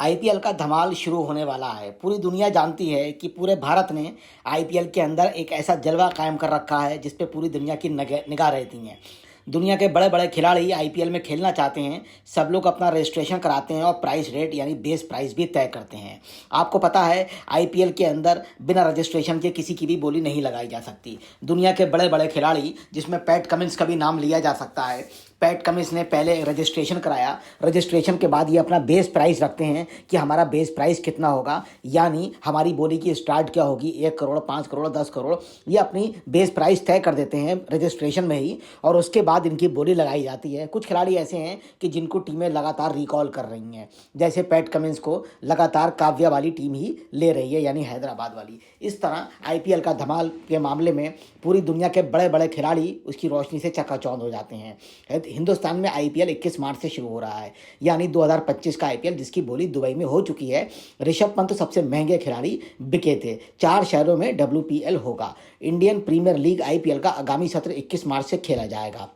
IPL का धमाल शुरू होने वाला है। पूरी दुनिया जानती है कि पूरे भारत ने आईपीएल के अंदर एक ऐसा जलवा कायम कर रखा है जिस पे पूरी दुनिया की निगाह रहती है। दुनिया के बड़े बड़े खिलाड़ी आईपीएल में खेलना चाहते हैं। सब लोग अपना रजिस्ट्रेशन कराते हैं और प्राइस रेट यानी बेस प्राइस भी तय करते हैं। आपको पता है आईपीएल के अंदर बिना रजिस्ट्रेशन के किसी की भी बोली नहीं लगाई जा सकती। दुनिया के बड़े बड़े खिलाड़ी जिसमें पैट कमिंस का भी नाम लिया जा सकता है। पैट कमिंस ने पहले रजिस्ट्रेशन कराया। रजिस्ट्रेशन के बाद ये अपना बेस प्राइस रखते हैं कि हमारा बेस प्राइस कितना होगा, यानी हमारी बोली की स्टार्ट क्या होगी, 1 करोड़, 5 करोड़, 10 करोड़। ये अपनी बेस प्राइस तय कर देते हैं रजिस्ट्रेशन में ही, और उसके बाद इनकी बोली लगाई जाती है। कुछ खिलाड़ी ऐसे हैं कि जिनको टीमें लगातार रिकॉल कर रही हैं, जैसे पैट कमिंस को लगातार काव्या वाली टीम ही ले रही है, यानी हैदराबाद वाली। इस तरह आईपीएल का धमाल के मामले में पूरी दुनिया के बड़े बड़े खिलाड़ी उसकी रोशनी से चकाचौंध हो जाते हैं। हिंदुस्तान में आईपीएल 21 मार्च से शुरू हो रहा है, यानी 2025 का आईपीएल, जिसकी बोली दुबई में हो चुकी है। ऋषभ पंत सबसे महंगे खिलाड़ी बिके थे। 4 शहरों में डब्ल्यूपीएल होगा। इंडियन प्रीमियर लीग आईपीएल का आगामी सत्र 21 मार्च से खेला जाएगा,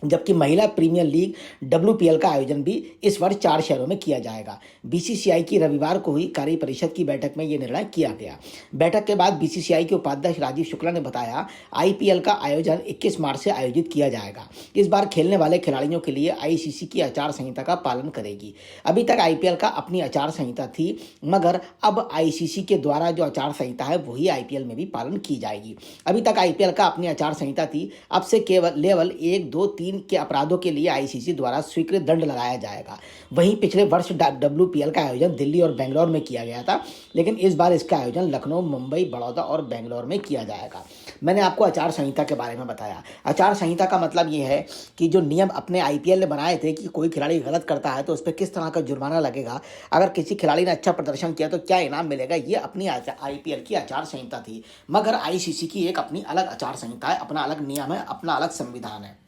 जबकि महिला प्रीमियर लीग डब्ल्यूपीएल का आयोजन भी इस वर्ष 4 शहरों में किया जाएगा। बीसीसीआई की रविवार को हुई कार्य परिषद की बैठक में यह निर्णय किया गया। बैठक के बाद बीसीसीआई के उपाध्यक्ष राजीव शुक्ला ने बताया, आईपीएल का आयोजन 21 मार्च से आयोजित किया जाएगा। इस बार खेलने वाले खिलाड़ियों के लिए आईसीसी की आचार संहिता का पालन करेगी। अभी तक आईपीएल का अपनी आचार संहिता थी, मगर अब आईसीसी के द्वारा जो आचार संहिता है वही आईपीएल में भी पालन की जाएगी। अभी तक आईपीएल का अपनी आचार संहिता थी, अब से केवल लेवल 1, 2, 3 के अपराधों के लिए आईसीसी द्वारा स्वीकृत दंड लगाया जाएगा। वहीं पिछले वर्ष डब्ल्यूपीएल का आयोजन दिल्ली और बेंगलोर में किया गया था, लेकिन इस बार इसका आयोजन लखनऊ, मुंबई, बड़ौदा और बेंगलोर में किया जाएगा। मैंने आपको आचार संहिता के बारे में बताया। आचार संहिता का मतलब ये है कि जो नियम अपने आईपीएल ने बनाए थे कि कोई खिलाड़ी गलत करता है तो उस पर किस तरह का जुर्माना लगेगा, अगर किसी खिलाड़ी ने अच्छा प्रदर्शन किया तो क्या इनाम मिलेगा, ये अपनी आईपीएल की आचार संहिता थी। मगर आईसीसी की एक अपनी अलग आचार संहिता है, अपना अलग नियम है, अपना अलग संविधान है।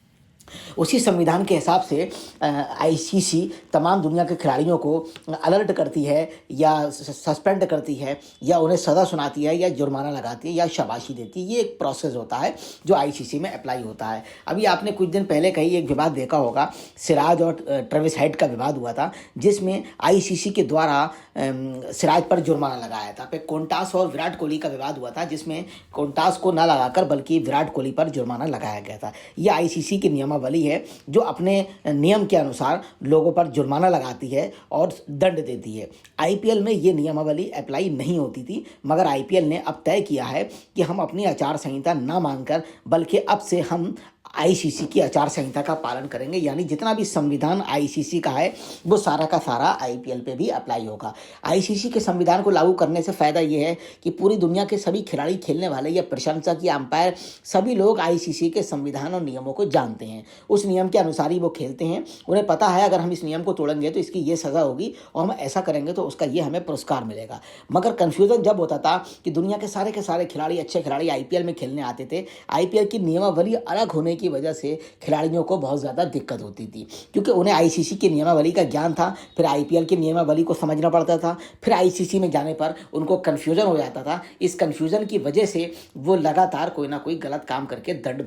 उसी संविधान के हिसाब से आईसीसी तमाम दुनिया के खिलाड़ियों को अलर्ट करती है या सस्पेंड करती है या उन्हें सज़ा सुनाती है या जुर्माना लगाती है या शाबाशी देती है। ये एक प्रोसेस होता है जो आईसीसी में अप्लाई होता है। अभी आपने कुछ दिन पहले कहीं एक विवाद देखा होगा, सिराज और ट्रेविस हेड का विवाद हुआ था, जिसमें आईसीसी के द्वारा सिराज पर जुर्माना लगाया था। फिर कोंटास और विराट कोहली का विवाद हुआ था, जिसमें कोंटास को न लगाकर बल्कि विराट कोहली पर जुर्माना लगाया गया था। यह आईसीसी की नियमावली है जो अपने नियम के अनुसार लोगों पर जुर्माना लगाती है और दंड देती है। आईपीएल में ये नियमावली अप्लाई नहीं होती थी, मगर आईपीएल ने अब तय किया है कि हम अपनी आचार संहिता ना मानकर बल्कि अब से हम आईसीसी की आचार संहिता का पालन करेंगे, यानी जितना भी संविधान आईसीसी का है वो सारा का सारा आईपीएल पे भी अप्लाई होगा। आईसीसी के संविधान को लागू करने से फ़ायदा ये है कि पूरी दुनिया के सभी खिलाड़ी, खेलने वाले या प्रशंसक या अंपायर, सभी लोग आईसीसी के संविधान और नियमों को जानते हैं। उस नियम के अनुसार ही वो खेलते हैं। उन्हें पता है अगर हम इस नियम को तोड़ेंगे तो इसकी ये सज़ा होगी और हम ऐसा करेंगे तो उसका ये हमें पुरस्कार मिलेगा। मगर कन्फ्यूज़न जब होता था कि दुनिया के सारे खिलाड़ी, अच्छे खिलाड़ी आईपीएल में खेलने आते थे, आईपीएल की नियमावली अलग होने की वजह से खिलाड़ियों को बहुत ज़्यादा दिक्कत होती थी, क्योंकि उन्हें आईसीसी की नियमावली का ज्ञान था, फिर आईपीएल की नियमावली को समझना पड़ता था, फिर आईसीसी में जाने पर उनको कन्फ्यूज़न हो जाता था। इस कन्फ्यूज़न की वजह से वो लगातार कोई ना कोई गलत काम करके दंड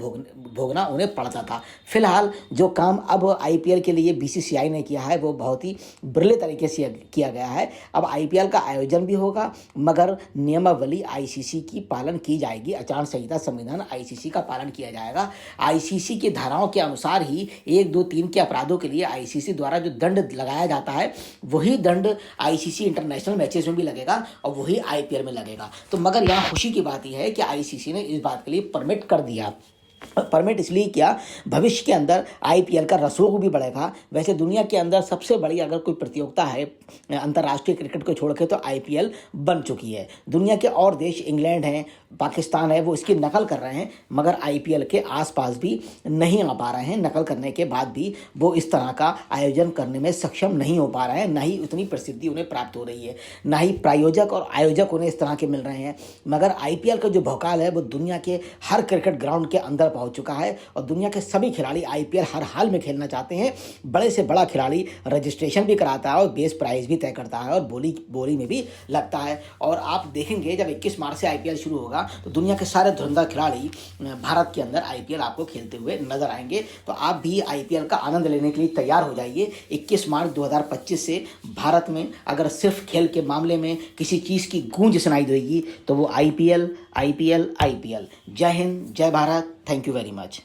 भोगना उन्हें पड़ता था। फिलहाल जो काम अब आईपीएल के लिए बीसीसीआई ने किया है वो बहुत ही बिरले तरीके से किया गया है। अब आईपीएल का आयोजन भी होगा, मगर नियमावली आईसीसी की पालन की जाएगी। आचार संहिता, संविधान, आईसीसी का पालन किया जाएगा। आईसीसी की धाराओं के अनुसार ही 1, 2, 3 के अपराधों के लिए आईसीसी द्वारा जो दंड लगाया जाता है वही दंड आईसीसी इंटरनेशनल मैचेस में भी लगेगा और वही आईपीएल में लगेगा। तो मगर यहाँ खुशी की बात यह है कि आईसीसी ने इस बात के लिए परमिट कर दिया। परमिट इसलिए किया, भविष्य के अंदर आईपीएल का रसूख भी बढ़ेगा। वैसे दुनिया के अंदर सबसे बड़ी अगर कोई प्रतियोगिता है अंतर्राष्ट्रीय क्रिकेट को छोड़ के तो आईपीएल बन चुकी है। दुनिया के और देश, इंग्लैंड है, पाकिस्तान है, वो इसकी नकल कर रहे हैं, मगर आईपीएल के आसपास भी नहीं आ पा रहे हैं। नकल करने के बाद भी वो इस तरह का आयोजन करने में सक्षम नहीं हो पा रहे हैं, ना ही उतनी प्रसिद्धि उन्हें प्राप्त हो रही है, ना ही प्रायोजक और आयोजक उन्हें इस तरह के मिल रहे हैं। मगर आईपीएल का जो भौकाल है वो दुनिया के हर क्रिकेट ग्राउंड के अंदर पहुंच चुका है और दुनिया के सभी खिलाड़ी आईपीएल हर हाल में खेलना चाहते हैं। बड़े से बड़ा खिलाड़ी रजिस्ट्रेशन भी कराता है और बेस प्राइस भी तय करता है और बोली में भी लगता है। और आप देखेंगे जब 21 मार्च से आईपीएल शुरू होगा तो दुनिया के सारे धुरंधर खिलाड़ी भारत के अंदर आईपीएल आपको खेलते हुए नजर आएंगे। तो आप भी आईपीएल का आनंद लेने के लिए तैयार हो जाइए। 21 मार्च 2025 से भारत में अगर सिर्फ खेल के मामले में किसी चीज़ की गूंज सुनाई देगी तो वो आईपीएल आईपीएल आईपीएल। जय हिंद, जय Bharat, thank you very much.